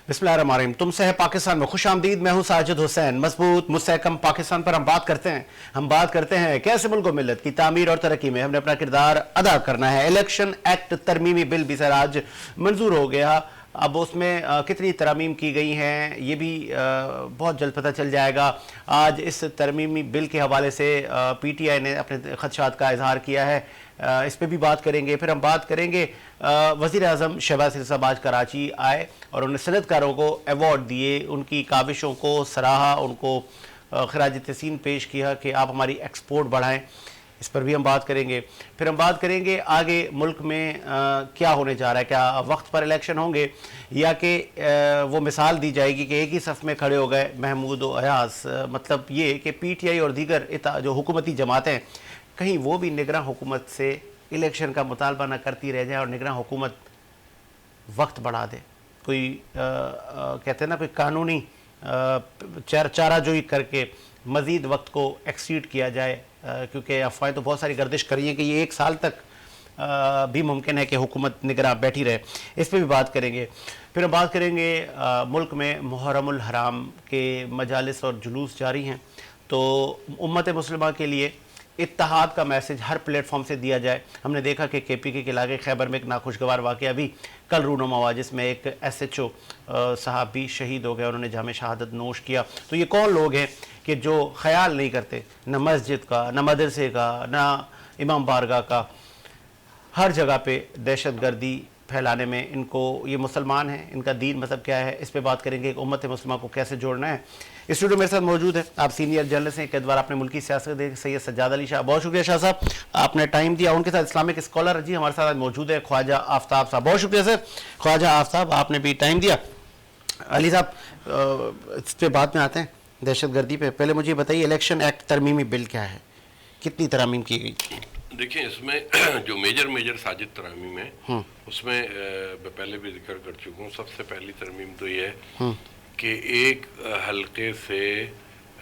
بسم اللہ الرحمن الرحیم. تم سے ہے پاکستان میں خوش آمدید. میں ہوں ساجد حسین. مضبوط مستحکم پاکستان پر ہم بات کرتے ہیں کیسے ملک و ملت کی تعمیر اور ترقی میں ہم نے اپنا کردار ادا کرنا ہے. الیکشن ایکٹ ترمیمی بل بھی سر آج منظور ہو گیا. اب اس میں کتنی ترامیم کی گئی ہیں یہ بھی بہت جلد پتہ چل جائے گا. آج اس ترمیمی بل کے حوالے سے پی ٹی آئی نے اپنے خدشات کا اظہار کیا ہے. اس پہ بھی بات کریں گے. پھر ہم بات کریں گے وزیر اعظم شہباز شریف صاحب آج کراچی آئے اور انہوں نے صنعت کاروں کو ایوارڈ دیے, ان کی کاوشوں کو سراہا, ان کو خراج تحسین پیش کیا کہ آپ ہماری ایکسپورٹ بڑھائیں. اس پر بھی ہم بات کریں گے. پھر ہم بات کریں گے آگے ملک میں کیا ہونے جا رہا ہے, کیا وقت پر الیکشن ہوں گے یا کہ وہ مثال دی جائے گی کہ ایک ہی صف میں کھڑے ہو گئے محمود و ایاز. مطلب یہ کہ پی ٹی آئی اور دیگر جو حکومتی جماعتیں کہیں وہ بھی نگراں حکومت سے الیکشن کا مطالبہ نہ کرتی رہ جائے اور نگراں حکومت وقت بڑھا دے. کوئی کہتے ہیں نا کوئی قانونی چارہ جوئی کر کے مزید وقت کو ایکسیڈ کیا جائے, کیونکہ افواہیں تو بہت ساری گردش کر رہی ہیں کہ یہ ایک سال تک بھی ممکن ہے کہ حکومت نگراں بیٹھی رہے. اس پہ بھی بات کریں گے. پھر ہم بات کریں گے ملک میں محرم الحرام کے مجالس اور جلوس جاری ہیں, تو امت مسلمہ کے لیے اتحاد کا میسج ہر پلیٹ فارم سے دیا جائے. ہم نے دیکھا کہ کے پی کے علاقے خیبر میں ایک ناخوشگوار واقعہ بھی کل رونما ہوا جس میں ایک ایس ایچ او صاحب بھی شہید ہو گئے, انہوں نے جام شہادت نوش کیا. تو یہ کون لوگ ہیں کہ جو خیال نہیں کرتے نہ مسجد کا, نہ مدرسے کا, نہ امام بارگاہ کا, ہر جگہ پہ دہشت گردی پھیلانے میں ان کو, یہ مسلمان ہیں, ان کا دین مذہب کیا ہے, اس پہ بات کریں گے کہ امت مسلمہ کو کیسے جوڑنا ہے. اسٹوڈیو میرے ساتھ موجود ہے آپ سینئر جرنلسٹ ہیں, کئی بار آپ نے ملکی سیاست دیکھی, سید سجاد علی شاہ. بہت شکریہ شاہ صاحب, آپ نے ٹائم دیا. ان کے ساتھ اسلامک اسکالر جی ہمارے ساتھ موجود ہے خواجہ آفتاب صاحب. بہت شکریہ سر خواجہ آفتاب, آپ نے بھی ٹائم دیا. علی صاحب اس پہ بعد میں آتے ہیں, دہشت گردی پہ. پہلے مجھے بتائیے الیکشن ایکٹ ترمیمی بل کیا ہے, کتنی ترامیم کی گئی؟ دیکھیں اس میں جو میجر ساجد ترامیم ہے اس میں میں پہلے بھی ذکر کر چکا ہوں. سب سے پہلی ترمیم تو یہ ہے کہ ایک حلقے سے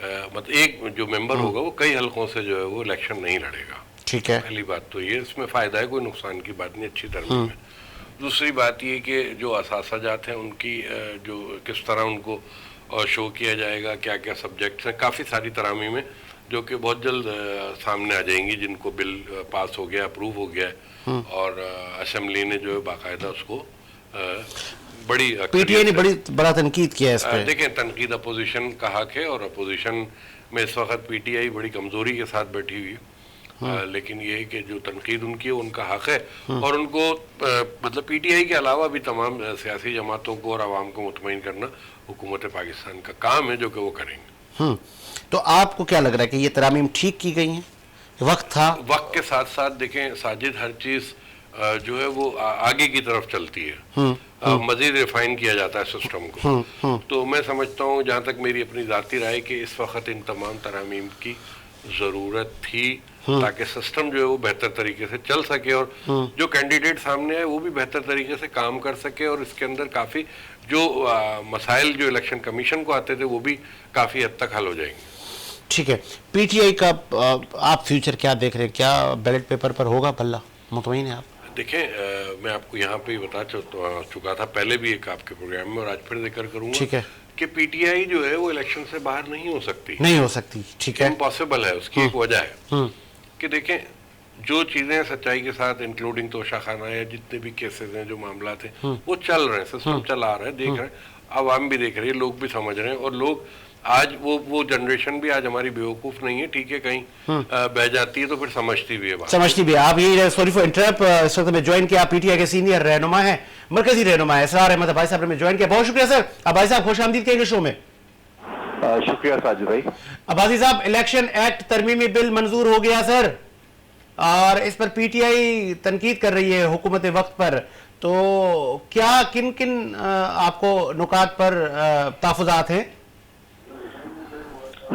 مطلب ایک جو ممبر ہوگا وہ کئی حلقوں سے جو ہے وہ الیکشن نہیں لڑے گا. ٹھیک ہے, پہلی بات تو یہ, اس میں فائدہ ہے, کوئی نقصان کی بات نہیں, اچھی ترمیم ہے. دوسری بات یہ کہ جو اثاثہ جات ہیں ان کی جو کس طرح ان کو شو کیا جائے گا, کیا کیا سبجیکٹس ہیں, کافی ساری ترامیم ہیں جو کہ بہت جلد سامنے آ جائیں گی, جن کو بل پاس ہو گیا, اپروو ہو گیا ہے, اور اسمبلی نے جو ہے باقاعدہ اس کو بڑی پی ٹی آئی نے بڑا تنقید کیا ہے اس پہ. دیکھیں تنقید اپوزیشن کا حق ہے, اور اپوزیشن میں اس وقت پی ٹی آئی بڑی کمزوری کے ساتھ بیٹھی ہوئی ہے, لیکن یہ ہے کہ جو تنقید ان کی ہے ان کا حق ہے, اور ان کو مطلب پی ٹی آئی کے علاوہ بھی تمام سیاسی جماعتوں کو اور عوام کو مطمئن کرنا حکومت پاکستان کا کام ہے, جو کہ وہ کریں گے. تو آپ کو کیا لگ رہا ہے کہ یہ ترامیم ٹھیک کی گئی ہیں؟ وقت تھا, وقت کے ساتھ ساتھ دیکھیں ساجد ہر چیز جو ہے وہ آگے کی طرف چلتی ہے, مزید ریفائن کیا جاتا ہے سسٹم کو. تو میں سمجھتا ہوں, جہاں تک میری اپنی ذاتی رائے, کہ اس وقت ان تمام ترامیم کی ضرورت تھی تاکہ سسٹم جو ہے وہ بہتر طریقے سے چل سکے, اور جو کینڈیڈیٹ سامنے ہے وہ بھی بہتر طریقے سے کام کر سکے, اور اس کے اندر کافی جو مسائل جو الیکشن کمیشن کو آتے تھے وہ بھی کافی حد تک حل ہو جائیں گے. ٹھیک ہے, پی ٹی آئی کا آپ فیوچر کیا دیکھ رہے ہیں, کیا بیلٹ پیپر پر ہوگا پلہ, مطمئن ہیں آپ؟ دیکھیں میں آپ کو یہاں پہ بتا چکا تھا پہلے بھی ایک آپ کے پروگرام میں, اور آج پھر ذکر کروں گا. ٹھیک ہے, کہ پی ٹی آئی جو ہے وہ الیکشن سے باہر نہیں ہو سکتی. ٹھیک ہے, امپاسبل ہے. اس کی ایک وجہ ہے کہ دیکھیں جو چیزیں سچائی کے ساتھ انکلوڈنگ توشہ خانہ یا جتنے بھی کیسز ہیں, جو معاملات ہیں وہ چل رہے ہیں, سسٹم چلا رہا ہے, دیکھ رہے ہیں, عوام بھی دیکھ رہی ہے, لوگ بھی سمجھ رہے ہیں, اور لوگ آج وہ جنریشن بھی آج ہماری بیوقوف نہیں ہے. ٹھیک ہے, کہیں بہ جاتی ہے تو پھر سمجھتی بھی ہے بات, سمجھتی بھی. آپ یہ سوری فار انٹرپ, اس وقت میں جوائن کیا, پی ٹی آئی کے سینئر رہنما ہیں, مرکزی رہنما ہے اسرار احمد عباسی صاحب نے جوائن کیا. بہت شکریہ سر. عباسی صاحب خوش آمدید کہیں گے شو میں. شکریہ ساجد بھائی. عباسی صاحب الیکشن ایکٹ ترمیمی بل منظور ہو گیا سر, اور اس پر پی ٹی آئی تنقید کر رہی ہے حکومت وقت پر, تو کیا کن آپ کو نکات پر تحفظات ہیں؟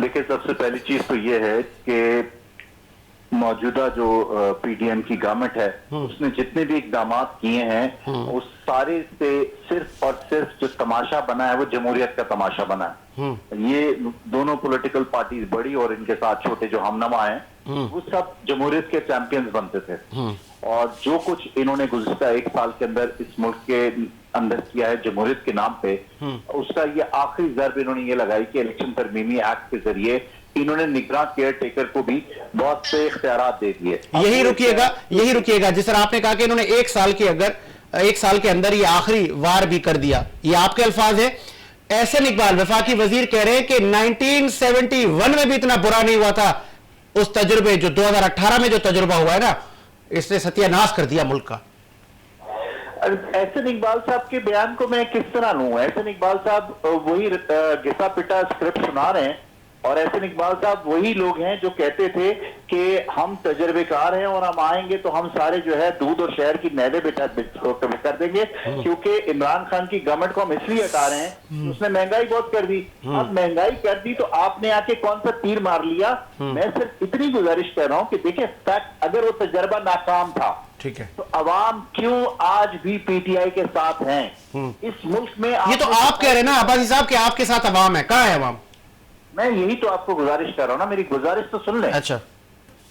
دیکھیں سب سے پہلی چیز تو یہ ہے کہ موجودہ جو پی ڈی ایم کی گورنمنٹ ہے اس نے جتنے بھی اقدامات کیے ہیں اس سارے سے صرف اور صرف جو تماشا بنا ہے وہ جمہوریت کا تماشا بنا ہے. یہ دونوں پولیٹیکل پارٹیز بڑی اور ان کے ساتھ چھوٹے جو ہم نما ہیں वो सब जमहूरियत के चैंपियंस बनते थे। और जो कुछ इन्होंने गुज़िश्ता 1 साल के अंदर इस मुल्क के अंदर किया है जमहूरियत के नाम पे, उसका ये आखिरी ज़र्ब इन्होंने ये लगाई कि इलेक्शन तरमीमी एक्ट के जरिए इन्होंने निगरान केयर टेकर को भी बहुत से इख्तियारात दे दिए। यही रुकिएगा जिस तरह आपने कहा कि इन्होंने 1 साल के अंदर ये आखिरी वार भी कर दिया, ये आपके अल्फाज है। एहसन इकबाल वफाकी वजीर कह रहे हैं कि 1971 में भी इतना बुरा नहीं हुआ था, उस तजुर्बे जो 2018 में जो तजुर्बा हुआ है ना, इसने सत्यानाश कर दिया मुल्क का। एहसन इकबाल साहब के बयान को मैं किस तरह लूं? एहसन इकबाल साहब वही घिसा पिटा स्क्रिप्ट सुना रहे हैं, और एहसन इकबाल साहब वही लोग हैं जो कहते थे कि हम तजर्बेकार हैं और हम आएंगे तो हम सारे जो है दूध और शहर की नहरें कर देंगे, क्योंकि इमरान खान की गवर्नमेंट को हम इसलिए हटा रहे हैं, उसने महंगाई बहुत कर दी। अब महंगाई कर दी तो आपने आके कौन सा तीर मार लिया? मैं सिर्फ इतनी गुजारिश कर रहा हूं कि देखिए, फैक्ट अगर वो तजर्बा नाकाम था, ठीक है, तो अवाम क्यों आज भी पीटीआई के साथ हैं इस मुल्क में? ये तो आप कह रहे हैं ना अब्बासी साहब कि आपके साथ अवाम है, कहां है अवाम? मैं यही तो आपको गुजारिश कर रहा हूं ना, मेरी गुजारिश तो सुन लें। अच्छा,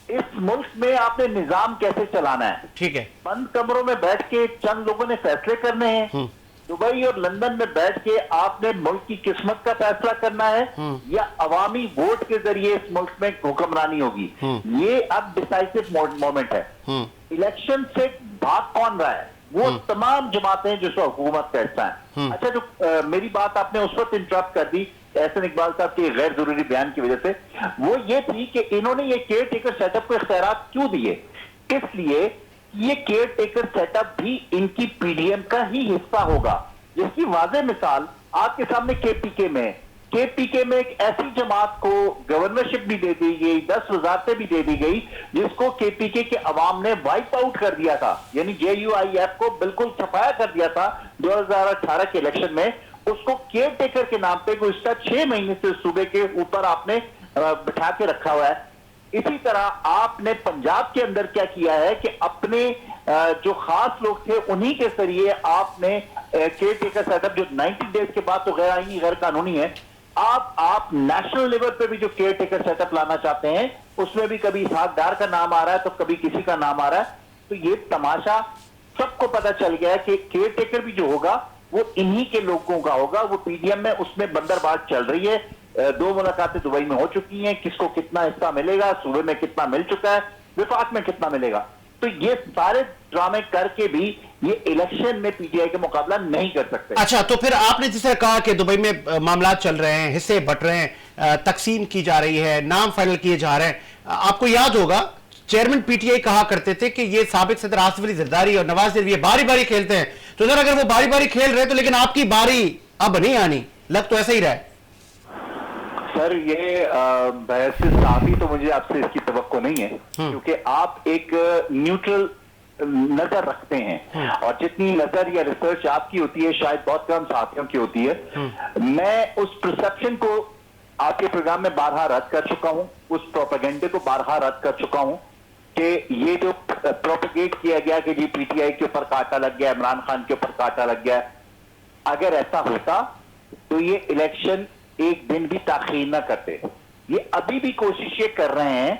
इस मुल्क में आपने निजाम कैसे चलाना है? ठीक है, बंद कमरों में बैठ के चंद लोगों ने फैसले करने हैं? दुबई और लंदन में बैठ के आपने मुल्क की किस्मत का फैसला करना है, या अवामी वोट के जरिए इस मुल्क में हुक्मरानी होगी? ये अब डिसाइसिव मोमेंट है। इलेक्शन से भाग कौन रहा है? वो तमाम जमातें जो हुकूमत का हिस्सा है। अच्छा, जो मेरी बात आपने उस वक्त इंटरप्ट कर दी एहसन इकबाल साहब के गैर जरूरी बयान की वजह से, वो ये थी कि इन्होंने ये केयर टेकर सेटअप को इख्तियारात क्यों दिए? इसलिए ये केयर टेकर सेटअप भी इनकी पीडीएम का ही हिस्सा होगा, जिसकी वाज़ेह मिसाल आपके सामने केपीके में। केपीके में एक ऐसी जमात को गवर्नरशिप भी दे दी गई, 10 वजारतें भी दे दी गई, जिसको केपीके के अवाम ने वाइप आउट कर दिया था, यानी JUIF को बिल्कुल सफाया कर दिया था 2018 के इलेक्शन में। उसको केयर टेकर के नाम पे गुज़िश्ता 6 महीने से सूबे के ऊपर आपने बिठा के रखा हुआ है। इसी तरह आपने पंजाब के अंदर क्या किया है कि अपने जो खास लोग थे उन्हीं के जरिए आपने केयर टेकर सेटअप, जो 90 डेज के बाद तो गैर आईनी गैर कानूनी है, आप नेशनल लेवल पे भी जो केयर टेकर सेटअप लाना चाहते हैं, उसमें भी कभी इसहाक डार का नाम आ रहा है तो कभी किसी का नाम आ रहा है। तो ये तमाशा सबको पता चल गया है कि केयर टेकर भी जो होगा वो इन्हीं के लोगों का होगा। वो पीडीएम में उसमें बंदरबाज चल रही है, 2 मुलाकातें दुबई में हो चुकी हैं, किसको कितना हिस्सा मिलेगा, सूबे में कितना मिल चुका है, विफाक में कितना मिलेगा। तो ये सारे ड्रामे करके भी ये इलेक्शन में पीटीआई का मुकाबला नहीं कर सकते। अच्छा, तो फिर आपने जिसे कहा कि दुबई में मामला चल रहे हैं, हिस्से बट रहे हैं, तकसीम की जा रही है, नाम फाइनल किए जा रहे हैं, आपको याद होगा चेयरमैन पीटीआई कहा करते थे कि ये साबिक सदर आसिफ अली जरदारी और नवाज शरीफ ये बारी बारी खेलते हैं। तो सर, अगर वो बारी बारी खेल रहे तो लेकिन आपकी बारी अब नहीं आनी, लग तो ऐसा ही रहा है। सर, ये बहस साफी तो मुझे आपसे इसकी तवक्को नहीं है, क्योंकि आप एक न्यूट्रल नजर रखते हैं, और जितनी नजर या रिसर्च आपकी होती है शायद बहुत कम साथियों की होती है। मैं उस परसेप्शन को आपके प्रोग्राम में बारहा रद्द कर चुका हूं, उस प्रोपेगेंडे को बारहा रद्द कर चुका हूं कि ये जो प्रोपेगेट किया गया कि जी पीटीआई के ऊपर कांटा लग गया, इमरान खान के ऊपर कांटा लग गया, अगर ऐसा होता तो ये इलेक्शन एक दिन भी ताखीर न करते। ये अभी भी कोशिश ये कर रहे हैं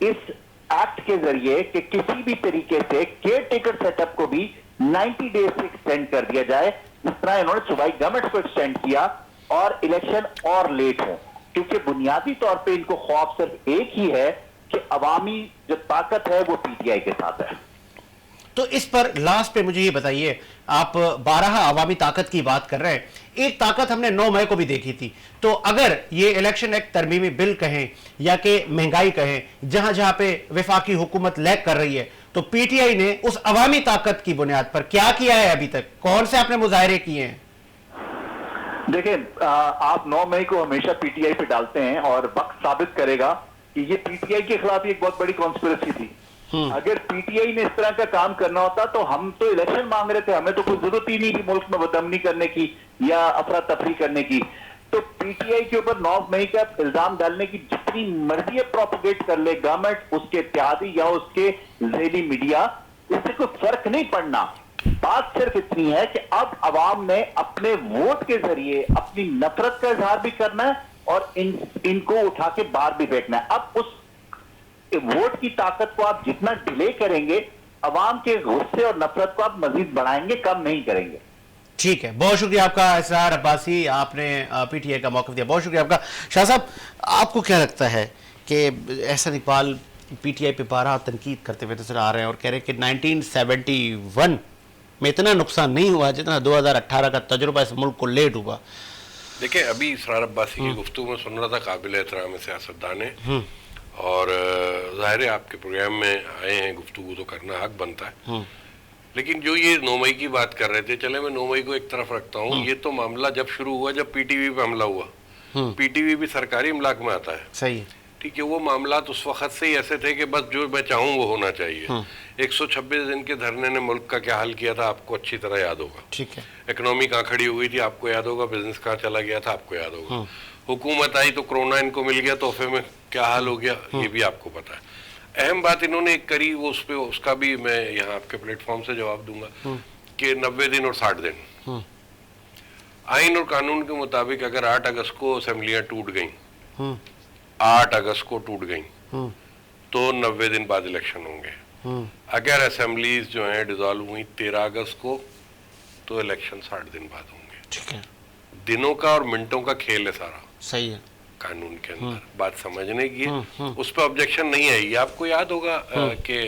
इस एक्ट के जरिए कि किसी भी तरीके से केयर टेकर सेटअप को भी 90 डेज से एक्सटेंड कर दिया जाए, जिस तरह इन्होंने सूबाई गवर्नमेंट को एक्सटेंड किया, और इलेक्शन और लेट हो, क्योंकि बुनियादी तौर पे इनको खौफ सिर्फ एक ही है कि अवामी जो ताकत है वो पीटीआई के साथ है। तो इस पर लास्ट पे मुझे ये बताइए, आप 12 अवामी ताकत की बात कर रहे हैं, एक ताकत हमने 9 मई को भी देखी थी। तो अगर ये इलेक्शन एक्ट तरमीमी बिल कहें या कि महंगाई कहें, जहां जहां पे वफाकी हुकूमत लैग कर रही है, तो पीटीआई ने उस अवामी ताकत की बुनियाद पर क्या किया है अभी तक? कौन से आपने मुजाहरे किए हैं? देखिए, आप 9 मई को हमेशा पीटीआई पे डालते हैं, और वक्त साबित करेगा कि ये पीटीआई के खिलाफ एक बहुत बड़ी कॉन्स्पिरेसी थी। अगर पीटीआई ने इस तरह का काम करना होता तो हम तो इलेक्शन मांग रहे थे, हमें तो कोई जरूरत ही नहीं थी मुल्क में बदअमनी करने की या अफरा तफरी करने की। तो पीटीआई के ऊपर 9 मई का इल्जाम डालने की जितनी मर्जी है प्रोपोगेट कर ले गवर्नमेंट, उसके इत्तेहादी या उसके झेली मीडिया, इससे कोई फर्क नहीं पड़ना। बात सिर्फ इतनी है कि अब अवाम ने अपने वोट के जरिए अपनी नफरत का इजहार भी करना है और इनको उठा के बाहर भी फेंकना है। अब उस کہ ووٹ کی طاقت کو آپ جتنا ڈیلے کریں گے عوام کے غصے اور نفرت کو آپ مزید بڑھائیں گے, کم نہیں کریں گے. ٹھیک ہے, بہت شکریہ آپ کا اسرار عباسی, آپ نے پی ٹی آئی کا موقف دیا, بہت شکریہ آپ کا. شاہ صاحب, آپ کو کیا لگتا ہے کہ Ahsan Iqbal P T I پہ بارہا تنقید کرتے ہوئے نظر آ رہے ہیں اور کہہ رہے ہیں کہ 1971 میں اتنا نقصان نہیں ہوا جتنا 2018 کا تجربہ اس ملک کو لے ڈوبا. دیکھیں, ابھی اسرار عباسی کی گفتگو میں سن رہا تھا, قابل احترام سیاستدان ہے اور ظاہر ہے آپ کے پروگرام میں آئے ہیں, گفتگو تو کرنا حق بنتا ہے. لیکن جو یہ 9 مئی کی بات کر رہے تھے, چلے میں 9 مئی کو ایک طرف رکھتا ہوں, یہ تو معاملہ جب شروع ہوا جب پی ٹی وی پہ حملہ ہوا. پی ٹی وی بھی سرکاری املاک میں آتا ہے, صحیح ہے, ٹھیک ہے. وہ معاملات اس وقت سے ہی ایسے تھے کہ بس جو میں چاہوں وہ ہونا چاہیے. 126 دن کے دھرنے نے ملک کا کیا حال کیا تھا آپ کو اچھی طرح یاد ہوگا. ٹھیک ہے, اکنامی کہاں کھڑی ہوئی تھی آپ کو یاد ہوگا, بزنس کہاں چلا گیا تھا آپ کو یاد ہوگا. حکومت آئی تو کرونا ان کو مل گیا, تحفے میں کیا حال ہو گیا یہ بھی آپ کو پتا ہے. اہم بات انہوں نے ایک کری, وہ اس پہ اس کا بھی میں یہاں آپ کے پلیٹ فارم سے جواب دوں گا کہ 90 دن اور 60 دن. آئین اور قانون کے مطابق اگر 8 اگست کو اسمبلیاں ٹوٹ گئیں, 8 اگست کو ٹوٹ گئیں تو 90 دن بعد الیکشن ہوں گے. اگر اسمبلیز جو ہیں ڈیزالو ہوئی 13 اگست کو تو الیکشن 60 دن بعد ہوں گے. ٹھیک ہے, دنوں کا اور منٹوں کا کھیل ہے سارا صحیح ہے, قانون کے اندر. بات سمجھنے کی ہے, اس پہ آبجیکشن نہیں آئی. آپ کو یاد ہوگا کہ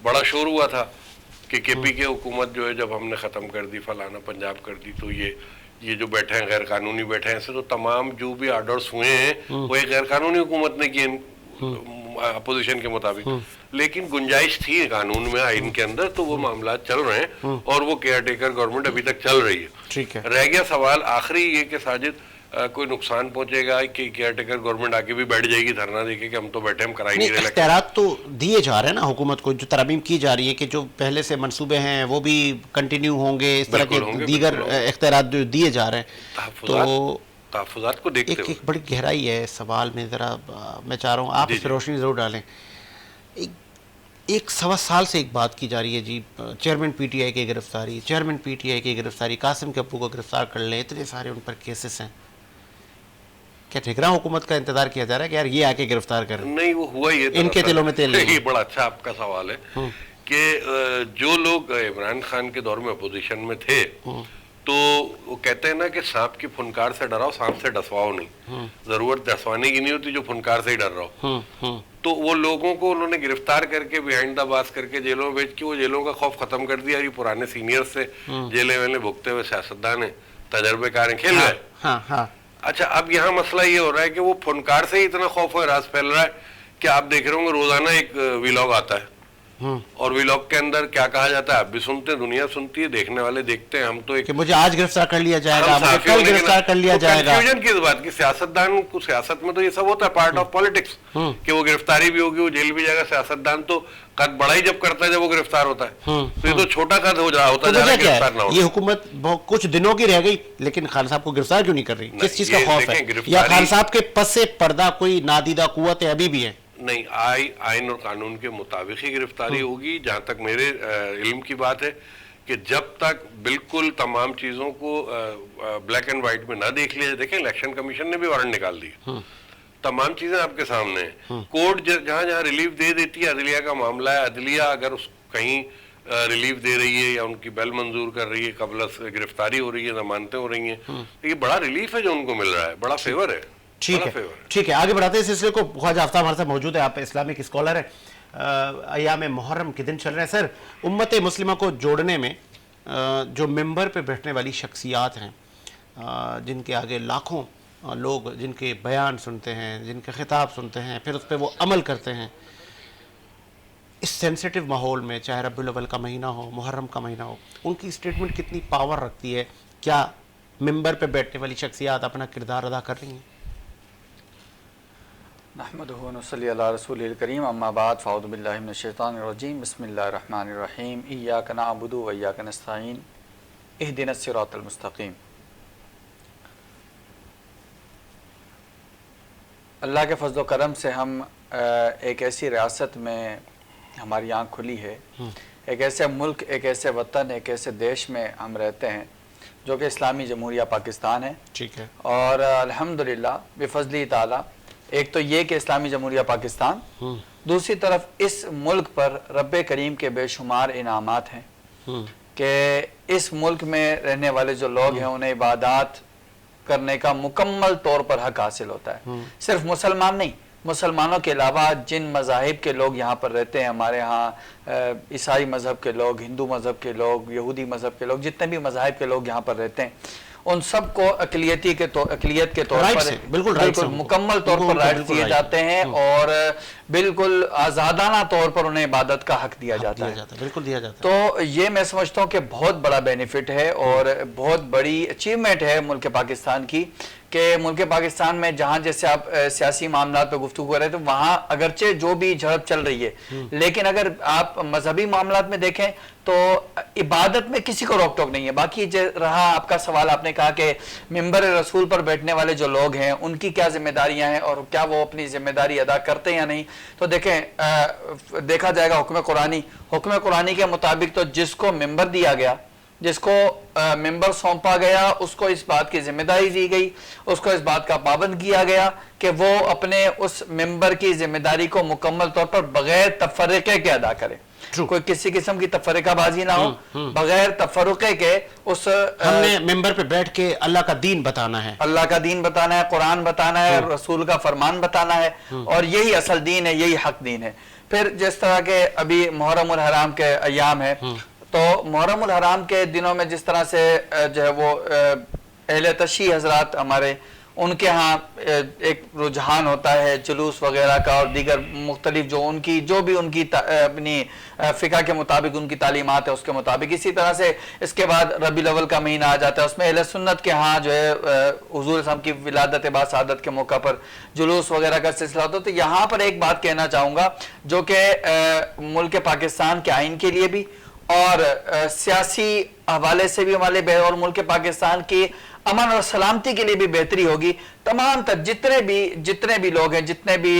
بڑا شور ہوا تھا کہ کے پی کے حکومت جو ہے جب ہم نے ختم کر دی, فلانا پنجاب کر دی, تو یہ جو بیٹھے ہیں غیر قانونی بیٹھے ہیں, ایسے تو تمام جو بھی آرڈرز ہوئے ہیں وہ ایک غیر قانونی حکومت نے کیے اپوزیشن کے مطابق. لیکن گنجائش تھی قانون میں, آئین کے اندر, تو وہ معاملات چل رہے ہیں اور وہ کیئر ٹیکر گورنمنٹ ابھی تک چل رہی ہے. ٹھیک ہے, رہ گیا سوال آخری یہ کہ ساجد کوئی نقصان پہنچے گا کہ کیئر ٹیکر گورنمنٹ آگے بھی بیٹھ جائے گی دھرنا دے کے کہ ہم تو بیٹھے, ہم کرائی نہیں رہے. اختیارات تو دیے جا رہے ہیں نا حکومت کو, جو ترامیم کی جا رہی ہے کہ جو پہلے سے منصوبے ہیں وہ بھی کنٹینیو ہوں گے, اس طرح کے دیگر اختیارات جو دیے جا رہے ہیں. تو تحفظات کو دیکھتے ہوئے ایک بڑی گہرائی ہے سوال میں, ذرا میں چاہ رہا ہوں آپ اس پہ روشنی ضرور ڈالیں. 1.25 سال سے ایک بات کی جا رہی ہے جی, چیئرمین پی ٹی آئی کی گرفتاری, چیئرمین پی ٹی آئی کی گرفتاری, قاسم کے ابو کو گرفتار کر لیں, اتنے سارے ان پر کیسز ہیں. کیا ٹھیکرا حکومت کا انتظار کیا جا رہا ہے کہ یار یہ آ کے گرفتار کریں؟ نہیں, وہ ہوا ہی ہے, ان کے دلوں میں تیل نہیں. یہ بڑا اچھا آپ کا سوال ہے کہ جو لوگ عمران خان کے دور میں اپوزیشن میں تھے تو وہ کہتے ہیں نا کہ سانپ کی پھنکار سے ڈراؤ, سانپ سے ڈسواؤ نہیں. ضرورت ڈسوانے کی نہیں ہوتی, جو پھنکار سے ہی ڈر رہا. تو وہ لوگوں کو انہوں نے گرفتار کر کے بیہائنڈ دا بارز کر کے جیلوں میں بھیج کے وہ جیلوں کا خوف ختم کر دیا. یہ پرانے سینئر سے جیلیں ویلیں بھگتے ہوئے سیاستدان ہیں, تجربے کار ہیں, کھیل گئے. اچھا, اب یہاں مسئلہ یہ ہو رہا ہے کہ وہ فنکار سے ہی اتنا خوف و راز پھیل رہا ہے کہ آپ دیکھ رہے ہوں گے روزانہ ایک ویلاگ آتا ہے, اور ویلاگ کے اندر کیا کہا جاتا ہے آپ بھی سنتے ہیں, دنیا سنتی ہے, دیکھنے والے دیکھتے ہیں. ہم تو ایک مجھے آج گرفتار کر لیا جائے گا, مجھے کل گرفتار کر لیا جائے گا. کنفیوژن کی بات کی سیاستدان کو, سیاست میں تو یہ سب ہوتا ہے, پارٹ آف پالیٹکس, کہ وہ گرفتاری بھی ہوگی, وہ جیل بھی جائے گا. سیاستدان تو قد بڑا ہی جب کرتا ہے جب وہ گرفتار ہوتا ہے, تو یہ تو چھوٹا قد ہو جا ہوتا ہے گرفتار نہ ہو. یہ حکومت کچھ دنوں کی رہ گئی, لیکن خان صاحب کو گرفتار کیوں نہیں کر رہی؟ کس چیز کا خوف ہے؟ یا خان صاحب کے پس پردہ کوئی نادیدہ قوت ابھی بھی ہے؟ نہیں, آئین اور قانون کے مطابق ہی گرفتاری ہوگی. جہاں تک میرے علم کی بات ہے کہ جب تک بالکل تمام چیزوں کو بلیک اینڈ وائٹ میں نہ دیکھ لیا. دیکھیں, الیکشن کمیشن نے بھی وارنٹ نکال دی, تمام چیزیں آپ کے سامنے ہیں. کورٹ جہاں جہاں ریلیف دے دیتی ہے, عدلیہ کا معاملہ ہے, عدلیہ اگر اس کہیں ریلیف دے رہی ہے یا ان کی بیل منظور کر رہی ہے, قبل گرفتاری ہو رہی ہے, ضمانتیں ہو رہی ہیں, یہ بڑا ریلیف ہے جو ان کو مل رہا ہے, بڑا فیور ہے. ٹھیک ہے, آگے بڑھاتے ہیں سلسلے کو. خواجہ آفتاب ہمارے ساتھ موجود ہے, آپ اسلامک اسکالر ہیں. ایام محرم کے دن چل رہے ہیں سر. امت مسلمہ کو جوڑنے میں جو ممبر پہ بیٹھنے والی شخصیات ہیں, جن کے آگے لاکھوں لوگ جن کے بیان سنتے ہیں, جن کے خطاب سنتے ہیں, پھر اس پہ وہ عمل کرتے ہیں, اس سینسیٹیو ماحول میں, چاہے ربیع الاول کا مہینہ ہو, محرم کا مہینہ ہو, ان کی اسٹیٹمنٹ کتنی پاور رکھتی ہے؟ کیا ممبر پہ بیٹھنے والی شخصیات اپنا کردار ادا کر رہی ہیں؟ نحمدہ و نصلی علی رسول الکریم, اما بعد, فاعوذ باللہ من الشیطان الرجیم, بسم اللہ الرحمن الرحیم. ایاک نعبد و ایاک نستعین, اہدنا الصراط المستقیم. اللہ کے فضل و کرم سے ہم ایک ایسی ریاست میں ہماری آنکھ کھلی ہے, ایک ایسے ملک, ایک ایسے وطن, ایک ایسے دیش میں ہم رہتے ہیں جو کہ اسلامی جمہوریہ پاکستان ہے. ٹھیک ہے. اور الحمدللہ بفضل تعالی ایک تو یہ کہ اسلامی جمہوریہ پاکستان، دوسری طرف اس ملک پر رب کریم کے بے شمار انعامات ہیں کہ اس ملک میں رہنے والے جو لوگ ہیں انہیں عبادات کرنے کا مکمل طور پر حق حاصل ہوتا ہے. صرف مسلمان نہیں، مسلمانوں کے علاوہ جن مذاہب کے لوگ یہاں پر رہتے ہیں، ہمارے ہاں عیسائی مذہب کے لوگ، ہندو مذہب کے لوگ، یہودی مذہب کے لوگ، جتنے بھی مذاہب کے لوگ یہاں پر رہتے ہیں، ان سب کو اقلیت کے طور پر بالکل مکمل طور پر رائٹ دیے جاتے ہیں اور بالکل آزادانہ طور پر انہیں عبادت کا حق دیا جاتا ہے. بالکل دیا جاتا ہے. تو یہ میں سمجھتا ہوں کہ بہت بڑا بینیفٹ ہے اور بہت بڑی اچیومنٹ ہے ملک پاکستان کی کہ ملک پاکستان میں جہاں جیسے آپ سیاسی معاملات پہ گفتگو کر رہے تھے، وہاں اگرچہ جو بھی جھڑپ چل رہی ہے، لیکن اگر آپ مذہبی معاملات میں دیکھیں تو عبادت میں کسی کو روک ٹوک نہیں ہے. باقی رہا آپ کا سوال، آپ نے کہا کہ ممبر رسول پر بیٹھنے والے جو لوگ ہیں ان کی کیا ذمہ داریاں ہیں اور کیا وہ اپنی ذمہ داری ادا کرتے ہیں یا نہیں. تو دیکھیں دیکھا جائے گا حکم قرآنی کے مطابق تو جس کو ممبر دیا گیا، جس کو ممبر سونپا گیا، اس کو اس بات کی ذمہ داری دی گئی، اس کو اس بات کا پابند کیا گیا کہ وہ اپنے اس ممبر کی ذمہ داری کو مکمل طور پر بغیر تفرقے کے ادا کرے. کوئی کسی قسم کی تفرقہ بازی نہ ہو، بغیر تفرقے کے اس ہم نے ممبر پہ بیٹھ کے اللہ کا دین بتانا ہے، اللہ کا دین بتانا ہے، قرآن بتانا ہے، رسول کا فرمان بتانا ہے، اور یہی اصل دین ہے، یہی حق دین ہے. پھر جس طرح کے ابھی محرم الحرام کے ایام ہے، تو محرم الحرام کے دنوں میں جس طرح سے جو ہے وہ اہل تشیع حضرات ہمارے، ان کے ہاں ایک رجحان ہوتا ہے جلوس وغیرہ کا اور دیگر مختلف جو بھی ان کی اپنی فقہ کے مطابق ان کی تعلیمات ہے اس کے مطابق. اسی طرح سے اس کے بعد ربیع الاول کا مہینہ آ جاتا ہے، اس میں اہل سنت کے ہاں جو ہے حضور صاحب کی ولادت باسعادت کے موقع پر جلوس وغیرہ کا سلسلہ ہوتا ہے. تو یہاں پر ایک بات کہنا چاہوں گا جو کہ ملک پاکستان کے آئین کے لیے بھی اور سیاسی حوالے سے بھی اور ملک پاکستان کی امن اور سلامتی کے لیے بھی بہتری ہوگی. تمام تر جتنے بھی لوگ ہیں، جتنے بھی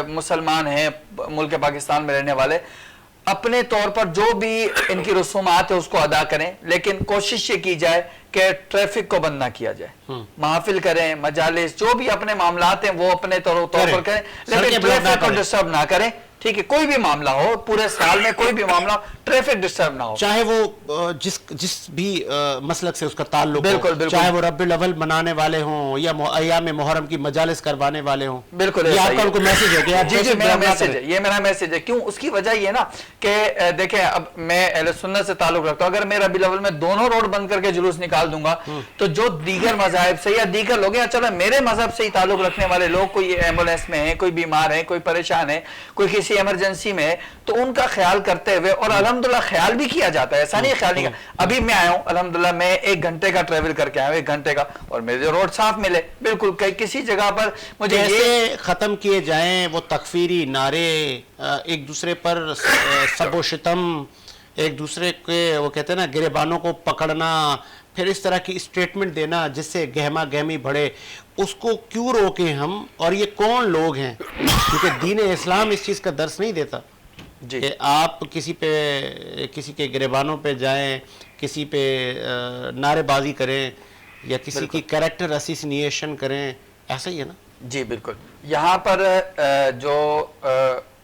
مسلمان ہیں ملک پاکستان میں رہنے والے، اپنے طور پر جو بھی ان کی رسومات ہے اس کو ادا کریں، لیکن کوشش یہ کی جائے کہ ٹریفک کو بند نہ کیا جائے. محافل کریں، مجالس، جو بھی اپنے معاملات ہیں وہ اپنے طور پر کریں، لیکن ٹریفک کو ڈسٹرب نہ کریں. ٹھیک ہے، کوئی بھی معاملہ ہو، پورے سال میں کوئی بھی معاملہ ہو، ٹریفک ڈسٹرب نہ ہو، چاہے وہ جس بھی مسلک سے اس کا تعلق ہو، چاہے وہ ربیع الاول منانے والے ہوں یا ایام محرم کی مجالس کروانے والے ہوں. بالکل یہ آپ کا ان کو میسج ہے کہ جی میرا میسج ہے، یہ میرا میسج ہے. کیوں؟ اس کی وجہ یہ نا کہ دیکھیں اب میں اہل سنت سے تعلق رکھتا ہوں، اگر میں ربیع الاول میں دونوں روڈ بند کر کے جلوس نکال دوں گا تو جو دیگر مذاہب سے یا دیگر لوگ ہیں، چلو میرے مذہب سے ہی تعلق رکھنے والے لوگ، کوئی ایمبولینس میں ہیں، کوئی بیمار ہیں، کوئی پریشان ہے، کوئی کسی ایمرجنسی میں ہے، تو ان کا خیال کرتے ہوئے، اور الحمدللہ خیال بھی کیا جاتا ہے، ایسا نہیں خیال نہیں. ابھی میں آیا ہوں الحمدللہ، میں 1 گھنٹے کا ٹریول کر کے آیا ہوں، 1 گھنٹے کا، اور میرے روڈ صاف ملے. بالکل کسی جگہ پر مجھے یہ ختم کیے جائیں وہ تکفیری نعرے، ایک دوسرے پر سب و شتم، ایک دوسرے کے وہ کہتے ہیں نا گریبانوں کو پکڑنا، پھر اس طرح کی اسٹیٹمنٹ دینا جس سے گہما گہمی بڑھے، اس کو کیوں روکیں ہم؟ اور یہ کون لوگ ہیں؟ کیونکہ دین اسلام اس چیز کا درس نہیں دیتا کہ آپ کسی کے گریبانوں پہ جائیں، کسی پہ نعرے بازی کریں یا کسی کی کریکٹر اسیسینیشن کریں. ایسا ہی ہے نا؟ جی بالکل. یہاں پر جو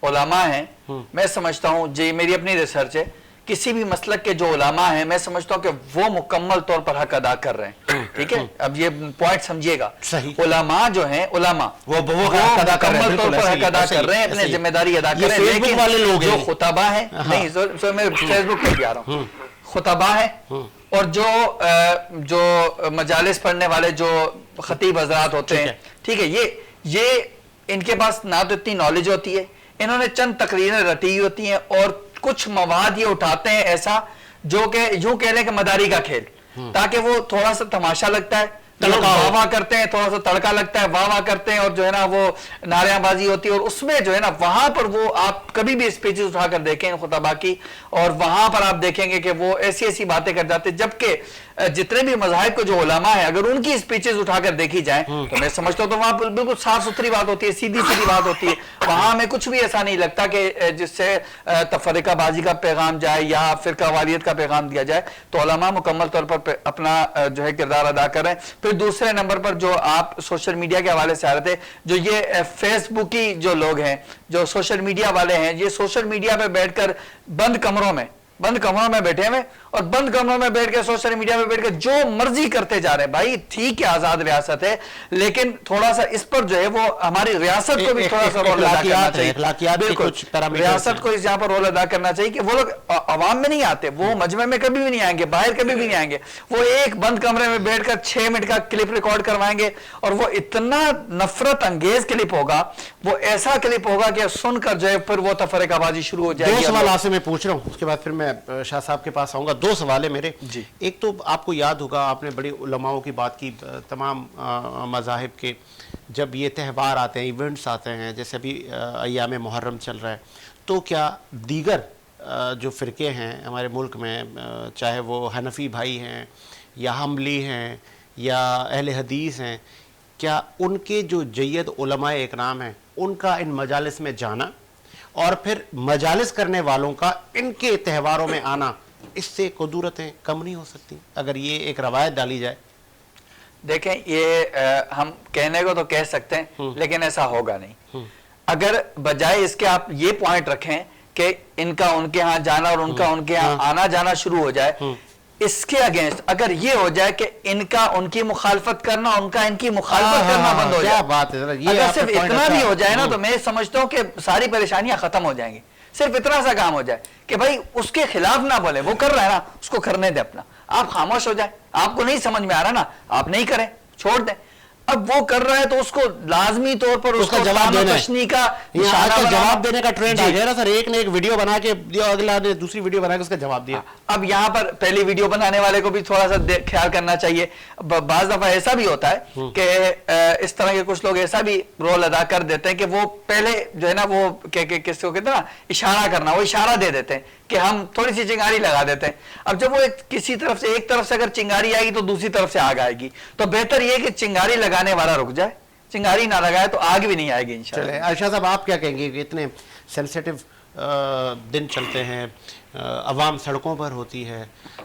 علماء ہیں، میں سمجھتا ہوں، جی میری اپنی ریسرچ ہے، کسی بھی مسلک کے جو علماء ہیں میں سمجھتا ہوں کہ وہ مکمل طور پر حق ادا کر رہے ہیں. ٹھیک ہے، اب یہ پوائنٹ سمجھیے گا. علماء جو ہیں، علماء وہ مکمل طور پر حق ادا کر رہے ہیں، اپنی ذمہ داری ادا کر رہے ہیں. لیکن جو خطبہ ہیں، نہیں میں فیس بک پہ بھی آ رہا ہوں، خطبہ ہیں اور جو مجالس پڑھنے والے جو خطیب حضرات ہوتے ہیں، ٹھیک ہے، یہ ان کے پاس نہ تو اتنی نالج ہوتی ہے، انہوں نے چند تقریریں رٹی ہوتی ہیں اور کچھ مواد یہ اٹھاتے ہیں ایسا جو کہ یوں کہہ لیں کہ مداری کا کھیل، تاکہ وہ تھوڑا سا تماشا لگتا ہے، واہ واہ کرتے ہیں، تھوڑا سا تڑکا لگتا ہے، واہ واہ کرتے ہیں، اور جو ہے نا وہ نعرہ بازی ہوتی ہے، اور اس میں جو ہے نا وہاں پر وہ آپ کبھی بھی اسپیچز اٹھا کر دیکھیں خطبہ کی، اور وہاں پر آپ دیکھیں گے کہ وہ ایسی باتیں کر جاتے ہیں، جبکہ जितने भी मज़ाहिब के जो उलमा है, अगर उनकी स्पीचेस उठाकर देखी जाए तो मैं समझता हूँ तो वहाँ बिल्कुल साफ सुथरी बात होती है, सीधी सीधी बात होती है। वहाँ हमें कुछ भी ऐसा नहीं लगता कि जिससे तफरीकाबाजी का पैगाम जाए या फिरका वालियत का पैगाम दिया जाए। तो उलमा मुकम्मल तौर पर अपना जो है किरदार अदा कर रहे हैं। फिर दूसरे नंबर पर जो आप सोशल मीडिया के हवाले से आ रहे थे, जो ये फेसबुकी जो लोग हैं, जो सोशल मीडिया वाले हैं, ये सोशल मीडिया पे बैठकर बंद कमरों में बैठे हुए और बंद कमरों में बैठ के सोशल मीडिया में बैठ के जो मर्जी करते जा रहे हैं। भाई ठीक है, आजाद रियासत है, लेकिन थोड़ा सा इस पर जो है वो हमारी रियासत को भी थोड़ा सा रोल अदा करना चाहिए। बिल्कुल, रियासत को इस यहाँ पर रोल अदा करना चाहिए कि वो लोग आवाम में नहीं आते, वो मजमे में कभी भी नहीं आएंगे, बाहर कभी भी नहीं आएंगे, वो एक बंद कमरे में बैठकर 6 मिनट का क्लिप रिकॉर्ड करवाएंगे और वो इतना नफरत अंगेज क्लिप होगा, वो ऐसा क्लिप होगा कि सुनकर जो है फिर वो तफरीकाबाजी शुरू हो जाएगी। 2 सवाल आपसे मैं पूछ रहा हूँ, उसके बाद फिर मैं शाह साहब के पास आऊंगा। 2 सवाल है मेरे जी। एक तो आपको याद होगा, आपने बड़ी उलमाओं की बात की, तमाम मज़ाहिब के जब ये त्यौहार आते हैं, इवेंट्स आते हैं, जैसे अभी अय्याम मुहर्रम चल रहा है, तो क्या दीगर जो फ़िरके हैं हमारे मुल्क में, चाहे वो हनफी भाई हैं या हमली हैं या अहले हदीस हैं, क्या उनके जो जय्यद उलमाए इकराम हैं उनका इन मजालिस में जाना और फिर मजालिस करने वालों का इनके त्योहारों में आना, इससे कुदूरतें कम नहीं हो सकती अगर ये एक रवायत डाली जाए? देखें, ये हम कहने को तो कह सकते हैं लेकिन ऐसा होगा नहीं। अगर बजाय इसके आप ये पॉइंट रखें कि इनका उनके यहाँ जाना और उनका उनके यहाँ आना जाना शुरू हो जाए, इसके अगेंस्ट अगर ये हो जाए कि इनका उनकी मुखालफत करना, उनका इनकी मुखालफत करना बंद हो जाए, क्या बात है, ये अगर सिर्फ इतना भी हो जाए ना तो मैं समझता हूँ कि सारी परेशानियां खत्म हो जाएंगी। सिर्फ इतना सा काम हो जाए कि भाई उसके खिलाफ ना बोले, वो कर रहा है ना, उसको करने दे अपना, आप खामोश हो जाए। आपको नहीं समझ में आ रहा ना, आप नहीं करें, छोड़ दें। अब वो कर रहा है तो उसको लाजमी तौर पर उसका जवाब देने का जवाब देने का ट्रेंड आ गया ना सर। एक ने एक वीडियो बना के दिया, अगला ने दूसरी वीडियो बना के उसका जवाब दिया। अब यहाँ पर पहली वीडियो बनाने वाले को भी थोड़ा सा ख्याल करना चाहिए। बाज दफा ऐसा भी होता है कि इस तरह के कुछ लोग ऐसा भी रोल अदा कर देते हैं कि वो पहले जो है ना वो किसको कहते हैं ना, इशारा करना, वो इशारा दे देते हैं कि हम थोड़ी सी चिंगारी लगा देते हैं। अब जब वो किसी तरफ से, एक तरफ से अगर चिंगारी आएगी तो दूसरी तरफ से आग आएगी, तो बेहतर ये कि चिंगारी लगाने वाला रुक जाए, चिंगारी ना लगाए तो आग भी नहीं आएगी इंशाल्लाह। आयशा साहब, आप क्या कहेंगे कि इतने सेंसिटिव दिन चलते हैं, अवाम सड़कों पर होती है,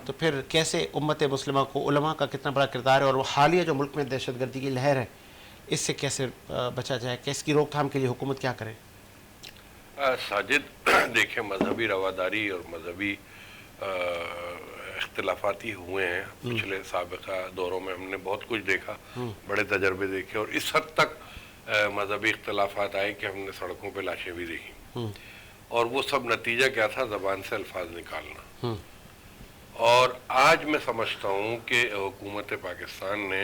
तो फिर कैसे उम्मत मुस्लिमा को, उलमा का कितना बड़ा किरदार है और वो हालिया जो मुल्क में दहशतगर्दी की लहर है, इससे कैसे बचा जाए, कैसे इसकी रोकथाम के लिए हुकूमत क्या करे? साजिद, देखें, मजहबी रवादारी और मजहबी इख्तिलाफाती हुए हैं पिछले साबिका दौरों में, हमने बहुत कुछ देखा, बड़े तजर्बे देखे और इस हद तक मजहबी इख्तिलाफात आए कि हमने सड़कों पे लाशें भी देखी और वो सब नतीजा क्या था, ज़बान से अल्फाज निकालना। और आज मैं समझता हूँ कि हुकूमत पाकिस्तान ने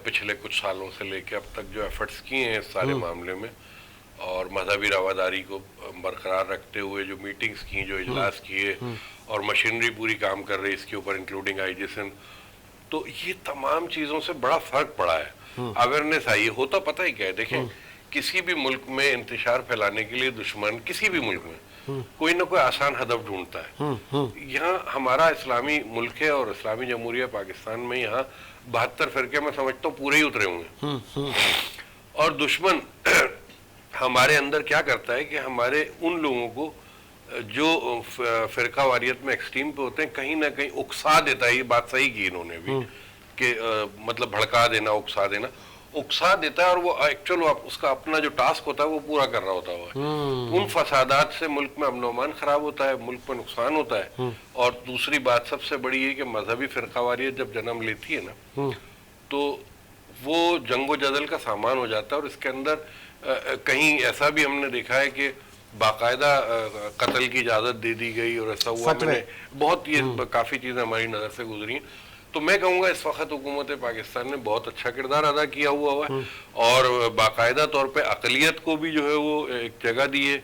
पिछले कुछ सालों से लेकर अब तक जो एफर्ट्स किए हैं इस सारे मामले में और मजहबी रवादारी को बरकरार रखते हुए जो मीटिंग्स की, जो इजलास किए और मशीनरी पूरी काम कर रही इसके ऊपर, इंक्लूडिंग IGSN, तो ये तमाम चीज़ों से बड़ा फ़र्क पड़ा है। अवेयरनेस आई, होता पता ही क्या है, देखें, किसी भी मुल्क में इंतशार फैलाने के लिए दुश्मन किसी भी मुल्क में कोई ना कोई आसान हदफ ढूंढता है। यहाँ हमारा इस्लामी मुल्क है और इस्लामी जमहूरिया पाकिस्तान में यहाँ 72 फिरके में समझता हूँ पूरे ही उतरे हुए हैं और दुश्मन हमारे अंदर क्या करता है कि हमारे उन लोगों को जो फिरका वारियत में एक्सट्रीम पे होते हैं कहीं ना कहीं उकसा देता है। ये बात सही की इन्होंने भी कि मतलब भड़का देना, उकसा देना, उकसा देता है और वो एक्चुअल उसका अपना जो टास्क होता है वो पूरा कर रहा होता है। उन फसादात से मुल्क में अमन अमान खराब होता है, मुल्क में नुकसान होता है। और दूसरी बात सबसे बड़ी है कि मजहबी फिरका वारियत जब जन्म लेती है ना तो वो जंगो जदल का सामान हो जाता है और इसके अंदर कहीं ऐसा भी हमने देखा है कि बाकायदा कत्ल की इजाज़त दे दी गई और ऐसा हुआ। मैंने बहुत ये काफ़ी चीज़ें हमारी नज़र से गुजरी हैं। तो मैं कहूँगा इस वक्त हुकूमत पाकिस्तान ने बहुत अच्छा किरदार अदा किया हुआ है और बाकायदा तौर पे अक़लियत को भी जो है वो एक जगह दी है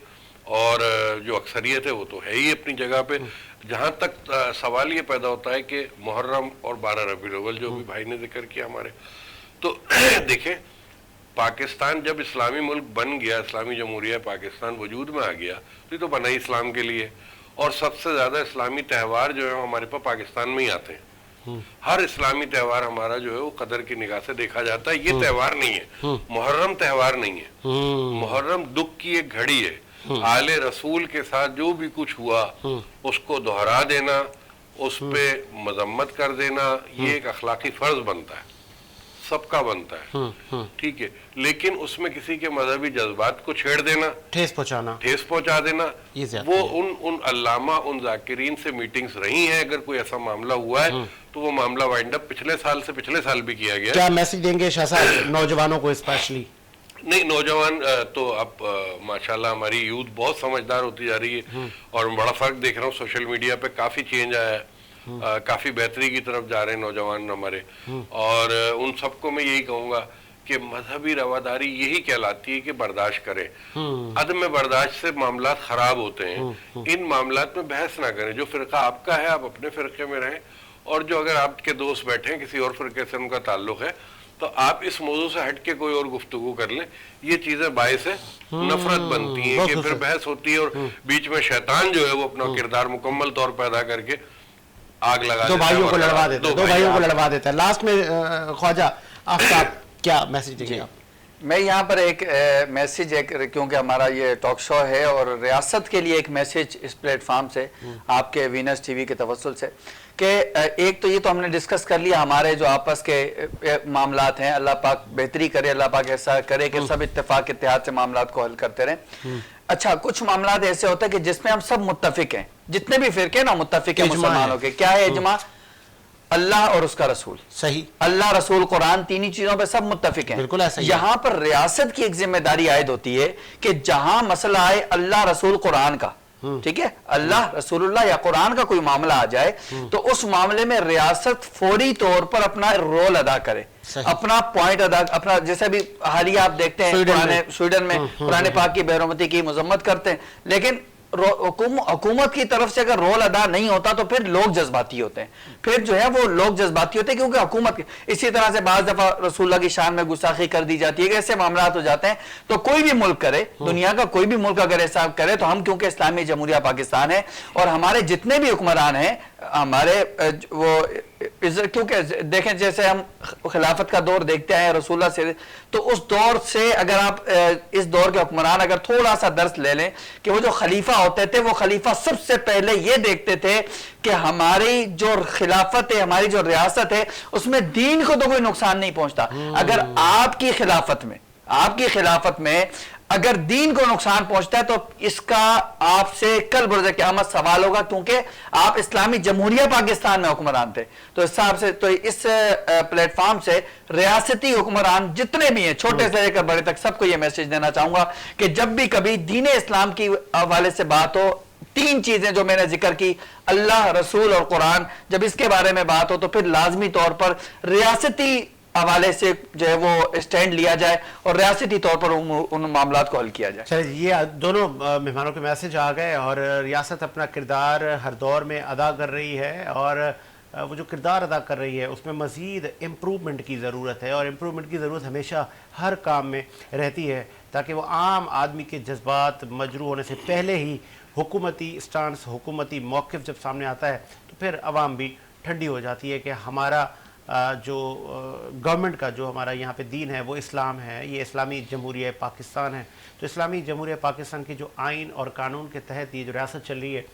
और जो अक्सरियत है वो तो है ही अपनी जगह पे। जहाँ तक सवाल ये पैदा होता है कि मुहर्रम और 12 रबीउल अव्वल जो भी भाई ने जिक्र किया हमारे, तो देखें, पाकिस्तान जब इस्लामी मुल्क बन गया, इस्लामी जमहूरिया पाकिस्तान वजूद में आ गया, तो ये तो बना ही इस्लाम के लिए और सबसे ज़्यादा इस्लामी त्यौहार जो है हमारे पास पाकिस्तान में ही आते हैं। हर इस्लामी त्यौहार हमारा जो है वो कदर की निगाह से देखा जाता है। ये त्यौहार नहीं है, मुहर्रम त्यौहार नहीं है। मुहर्रम दुख की एक घड़ी है। आले रसूल के साथ जो भी कुछ हुआ उसको दोहरा देना, उस पे मजम्मत कर देना, ये एक अखलाकी फर्ज बनता है, सबका बनता है, ठीक है। लेकिन उसमें किसी के मजहबी जज्बात को छेड़ देना, ठेस पहुंचा देना, वो उन अल्लामा, उन जाकिरीन से मीटिंग्स रही हैं। अगर कोई ऐसा मामला हुआ है तो वो मामला वाइंड अप पिछले साल भी किया गया। क्या मैसेज देंगे शाह साहब नौजवानों को स्पेशली? नहीं, नौजवान तो अब माशाल्लाह हमारी यूथ बहुत समझदार होती जा रही है और बड़ा फर्क देख रहा हूँ। सोशल मीडिया पे काफी चेंज आया है, काफी बेहतरी की तरफ जा रहे हैं नौजवान हमारे। और उन सबको मैं यही कहूंगा कि मजहबी रवादारी यही कहलाती है कि बर्दाश्त करें। अदम बर्दाश्त से मामला खराब होते हैं। इन मामलात में बहस ना करें। जो फिरका आपका है आप अपने फिरके में रहें, और जो अगर आपके दोस्त बैठे हैं किसी और फिरके से उनका ताल्लुक है तो आप इस मौजू से हट के कोई और गुफ्तगू कर लें। ये चीजें बायस है नफरत बनती हैं कि फिर बहस होती है और बीच में शैतान जो है वो अपना किरदार मुकम्मल तौर पर अदा करके आग लगा दो भाइयों को लड़वा देता है। लास्ट में ख्वाजा आफ्ताब क्या मैसेज देंगे आप? मैं यहाँ पर एक मैसेज क्योंकि हमारा ये टॉक शो है और रियासत के लिए एक मैसेज इस प्लेटफॉर्म से आपके वीनस टीवी के तवस्सुल से कि एक तो ये तो हमने डिस्कस कर लिया हमारे जो आपस के मामलात हैं, अल्लाह पाक बेहतरी करे, अल्लाह पाक ऐसा करे कि सब इत्तेफाक इत्तेहाद से मामलात को हल करते रहें। अच्छा, कुछ मामलात ऐसे होते हैं कि जिसमें हम सब मुत्तफिक हैं, जितने भी फिरके ना मुत्तफिक हैं मुसलमानों के। क्या है इजमा? अल्लाह और उसका रसूल, सही, अल्लाह रसूल कुरान, तीन ही चीजों पे सब मुत्तफिक हैं। बिल्कुल ऐसा ही। यहाँ पर रियासत की एक जिम्मेदारी आयद होती है कि जहां मसला आए अल्लाह रसूल कुरान का, ठीक है, अल्लाह रसूलुल्लाह या कुरान का कोई मामला आ जाए तो उस मामले में रियासत फौरी तौर पर अपना रोल अदा करे, अपना पॉइंट अदा, अपना, जैसे अभी हालिया आप देखते हैं स्वीडन में कुरान पाक की बेरुमती की मजम्मत करते हैं, लेकिन हुकूमत की तरफ से अगर रोल अदा नहीं होता तो फिर लोग जज्बाती होते हैं, फिर जो है वो लोग जज्बाती होते हैं क्योंकि हुकूमत इसी तरह से बाज़ दफा रसूलुल्लाह की शान में गुस्ताखी कर दी जाती है। ऐसे मामलात हो जाते हैं। तो कोई भी मुल्क करे, दुनिया का कोई भी मुल्क अगर ऐसा करे तो हम, क्योंकि इस्लामी जमहूरिया पाकिस्तान है और हमारे जितने भी हुक्मरान हैं हमारे वो, क्योंकि देखें जैसे हम खिलाफत का दौर देखते हैं रसूलुल्लाह से, तो उस दौर से अगर आप इस दौर के हुक्मरान अगर थोड़ा सा दर्स ले लें कि वो जो खलीफा होते थे वो खलीफा सबसे पहले ये देखते थे कि हमारी जो खिलाफत है, हमारी जो रियासत है, उसमें दीन को तो कोई नुकसान नहीं पहुंचता। अगर आपकी खिलाफत में अगर दीन को नुकसान पहुंचता है तो इसका आपसे कल बरोज़ क़यामत सवाल होगा, क्योंकि आप इस्लामी जमहूरिया पाकिस्तान में हुक्मरान थे। तो इस हिसाब से तो इस प्लेटफॉर्म से रियासती हुक्मरान जितने भी हैं, छोटे से लेकर बड़े तक, सबको यह मैसेज देना चाहूंगा कि जब भी कभी दीन इस्लाम की हवाले से बात हो, तीन चीजें जो मैंने जिक्र की, अल्लाह, रसूल और कुरान, जब इसके बारे में बात हो तो फिर लाजमी तौर पर रियासती हवाले से जो है वो स्टैंड लिया जाए और रियासती तौर पर उन मामलात को हल किया जाए। चलिए, ये दोनों मेहमानों के मैसेज आ गए और रियासत अपना किरदार हर दौर में अदा कर रही है और वो जो किरदार अदा कर रही है उसमें मज़ीद इम्प्रूवमेंट की ज़रूरत है और इम्प्रूवमेंट की ज़रूरत हमेशा हर काम में रहती है, ताकि वो आम आदमी के जज्बात मजरू होने से पहले ही हुकूमती स्टांस, हुकूमती मौक़िफ़ जब सामने आता है तो फिर आवाम भी ठंडी हो जाती है कि हमारा जो गवर्नमेंट का जो हमारा यहाँ पे दीन है वो इस्लाम है, ये इस्लामी जमहूरिया पाकिस्तान है। तो इस्लामी जमहूरिया पाकिस्तान की जो आइन और कानून के तहत ये जो रियासत चल रही है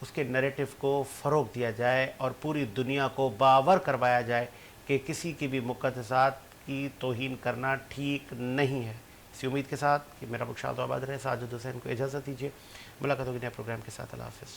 उसके नैरेटिव को फ़रोग़ दिया जाए और पूरी दुनिया को बावर करवाया जाए कि किसी की भी मुक़द्दसात की तौहीन करना ठीक नहीं है। इसी उम्मीद के साथ कि मेरा मुशाहिद आबाद रहे, साजिद हुसैन को इजाज़त दीजिए। मुलाकात होगी नए प्रोग्राम के साथ। अल्लाह हाफ़िज़।